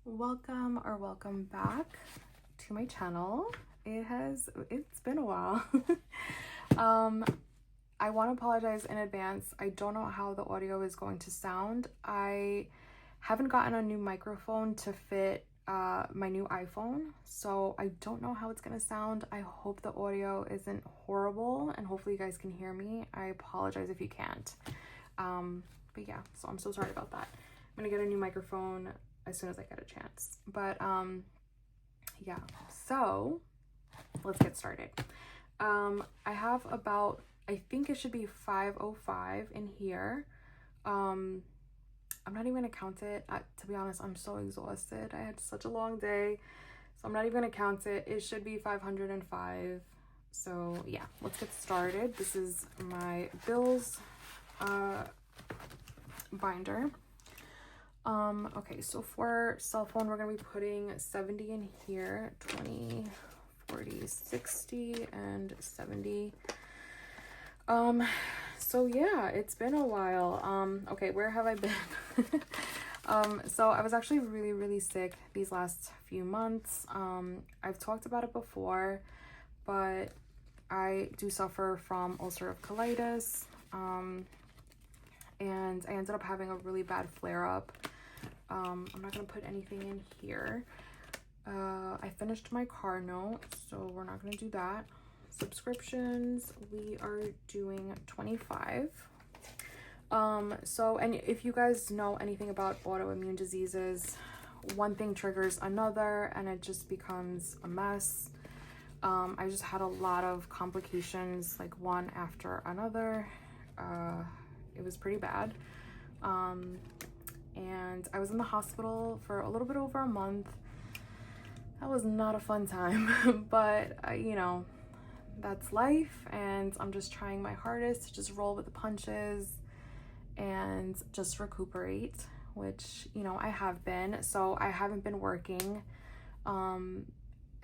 Welcome back to my channel. It's been a while. I want to apologize in advance. I don't know how the audio is going to sound. I haven't gotten a new microphone to fit my new iPhone, so I don't know how it's gonna sound. I hope the audio isn't horrible, and hopefully you guys can hear me. I apologize if you can't. But yeah, so I'm so sorry about that. I'm gonna get a new microphone as soon as I get a chance. But yeah, so let's get started. I have about, I think it should be 505 in here. I'm not even gonna count it. To be honest, I'm so exhausted. I had such a long day, so I'm not even gonna count it. It should be 505. So yeah, let's get started. This is my bills binder. Okay, so for cell phone, we're gonna be putting 70 in here, 20, 40, 60, and 70. So yeah, it's been a while. Okay, where have I been? So I was actually really sick these last few months. I've talked about it before, but I do suffer from ulcerative colitis, and I ended up having a really bad flare-up. I'm not gonna put anything in here. I finished my car note, so we're not gonna do that. Subscriptions, we are doing 25. So, and if you guys know anything about autoimmune diseases, one thing triggers another and it just becomes a mess. I just had a lot of complications, like one after another. It was pretty bad. And I was in the hospital for a little bit over a month. That was not a fun time, but you know, that's life, and I'm just trying my hardest to just roll with the punches and just recuperate, which, you know, I have been. So I haven't been working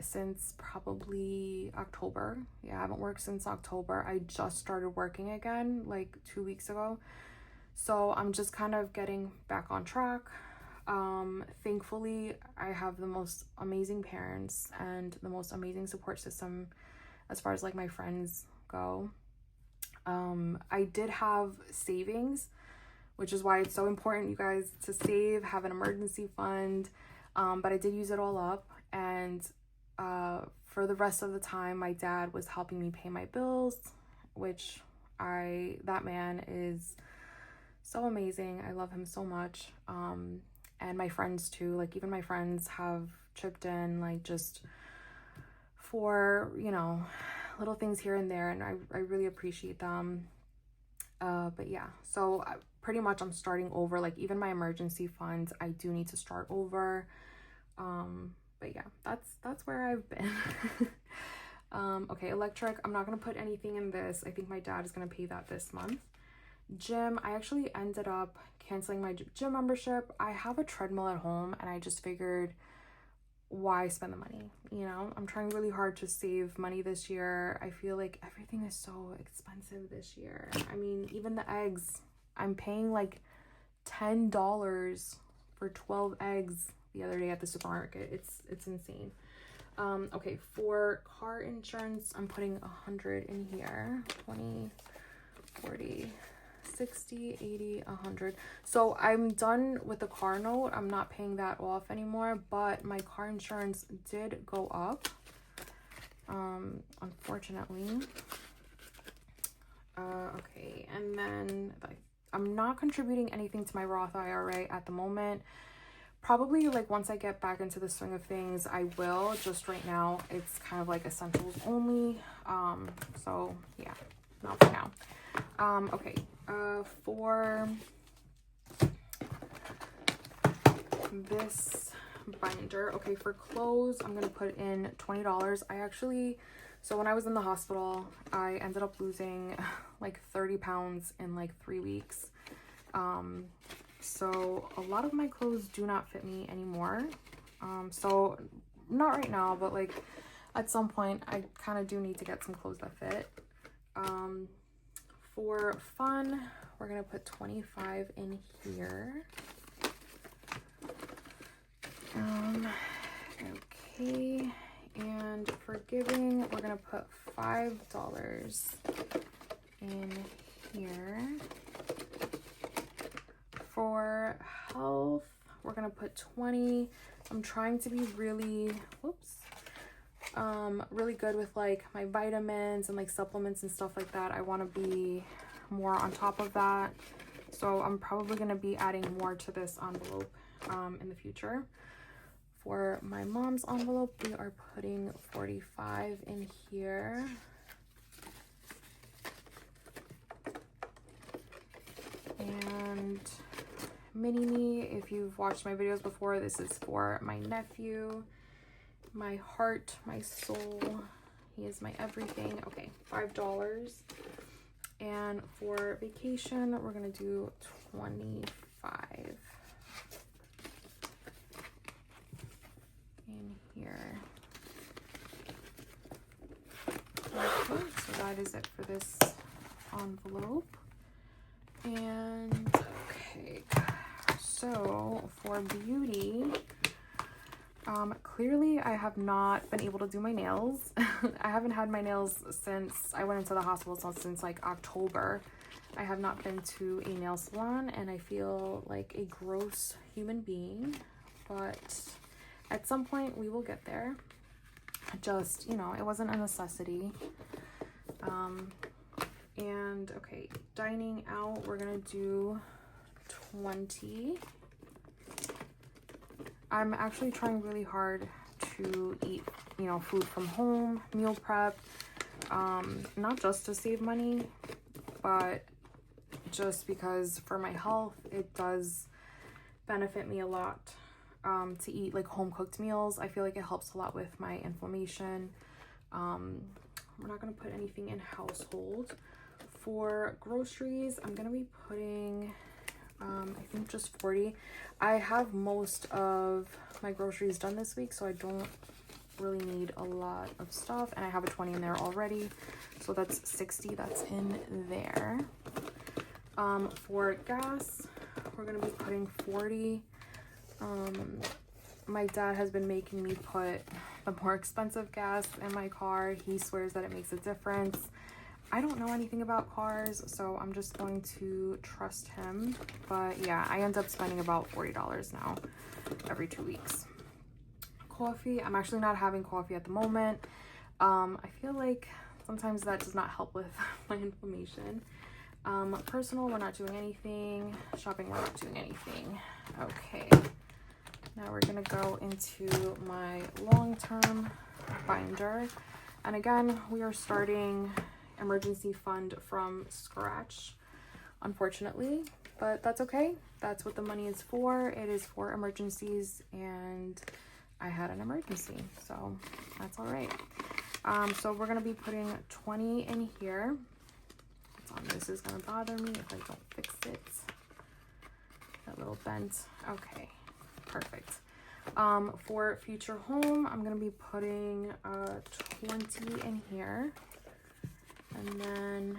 since probably October. Yeah, I haven't worked since October. I just started working again like 2 weeks ago. So I'm just kind of getting back on track. Thankfully, I have the most amazing parents and the most amazing support system as far as like my friends go. I did have savings, which is why it's so important, you guys, to save, have an emergency fund. But I did use it all up, and for the rest of the time, my dad was helping me pay my bills, which that man is so amazing. I love him so much. And my friends too, like even my friends have chipped in, like just for, you know, little things here and there, and I really appreciate them. But yeah, so pretty much I'm starting over. Like even my emergency funds, I do need to start over. But yeah, that's where I've been. Okay, electric, I'm not gonna put anything in this. I think my dad is gonna pay that this month. Gym, I actually ended up canceling my gym membership. I have a treadmill at home, and I just figured, why spend the money? You know, I'm trying really hard to save money this year. I feel like everything is so expensive this year. I mean, even the eggs, I'm paying like $10 for 12 eggs the other day at the supermarket. It's insane. Okay, for car insurance, I'm putting 100 in here. 20, 40, 60, 80, 100. So I'm done with the car note. I'm not paying that off anymore, but my car insurance did go up, unfortunately. Okay, and then I'm not contributing anything to my Roth IRA at the moment. Probably like once I get back into the swing of things, I will. Just right now, it's kind of like essentials only. So yeah, not for now. Okay, for this binder, okay, for clothes, I'm gonna put in $20. So when I was in the hospital, I ended up losing like 30 pounds in like 3 weeks. So a lot of my clothes do not fit me anymore. So not right now, but like at some point, I kind of do need to get some clothes that fit. For fun, we're gonna put 25 in here. Okay, and for giving, we're gonna put $5 in here. For health, we're gonna put 20. I'm trying to be really, really good with like my vitamins and like supplements and stuff like that. I want to be more on top of that. So I'm probably going to be adding more to this envelope in the future. For my mom's envelope, we are putting 45 in here. And mini me, if you've watched my videos before, this is for my nephew, my heart, my soul. He is my everything. Okay, $5. And for vacation, we're gonna do 25 in here. Okay, so that is it for this envelope. And okay, so for beauty, clearly I have not been able to do my nails. I haven't had my nails since I went into the hospital, so since like October. I have not been to a nail salon and I feel like a gross human being, but at some point we will get there. Just, you know, it wasn't a necessity. And okay, dining out, we're gonna do 20. I'm actually trying really hard to eat, you know, food from home, meal prep, not just to save money, but just because for my health, it does benefit me a lot to eat like home cooked meals. I feel like it helps a lot with my inflammation. We're not gonna put anything in household. For groceries, I'm gonna be putting I think just 40. I have most of my groceries done this week, so I don't really need a lot of stuff, and I have a 20 in there already, so that's 60 that's in there. For gas, we're gonna be putting 40. My dad has been making me put the more expensive gas in my car. He swears that it makes a difference. I don't know anything about cars, so I'm just going to trust him. But yeah, I end up spending about $40 now every 2 weeks. Coffee, I'm actually not having coffee at the moment. I feel like sometimes that does not help with my inflammation. Personal, we're not doing anything. Shopping, we're not doing anything. Okay, now we're gonna go into my long-term binder. And again, we are starting emergency fund from scratch, unfortunately, but that's okay. That's what the money is for. It is for emergencies, and I had an emergency, so that's all right. So we're gonna be putting 20 in here. This is gonna bother me if I don't fix it. That little bent. Okay, perfect. For future home, I'm gonna be putting 20 in here. And then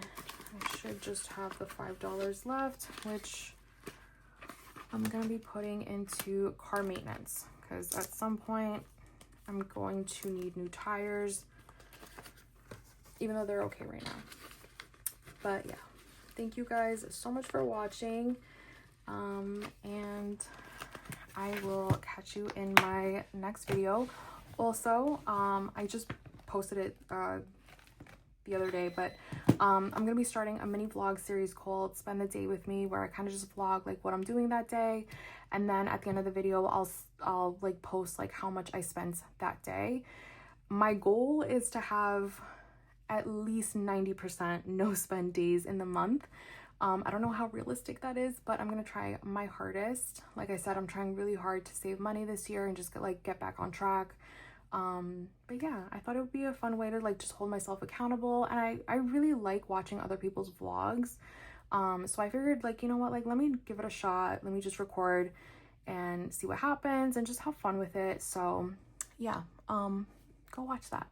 I should just have the $5 left, which I'm going to be putting into car maintenance, because at some point I'm going to need new tires, even though they're okay right now. But yeah, thank you guys so much for watching, and I will catch you in my next video. Also, I just posted it the other day, but I'm gonna be starting a mini vlog series called Spend the Day with Me, where I kind of just vlog like what I'm doing that day, and then at the end of the video I'll like post like how much I spent that day. My goal is to have at least 90% no spend days in the month. I don't know how realistic that is, but I'm gonna try my hardest. Like I said, I'm trying really hard to save money this year and just get back on track. But yeah, I thought it would be a fun way to like just hold myself accountable, and I really like watching other people's vlogs. So I figured, like, you know what, like, let me give it a shot. Let me just record and see what happens and just have fun with it. So yeah, go watch that.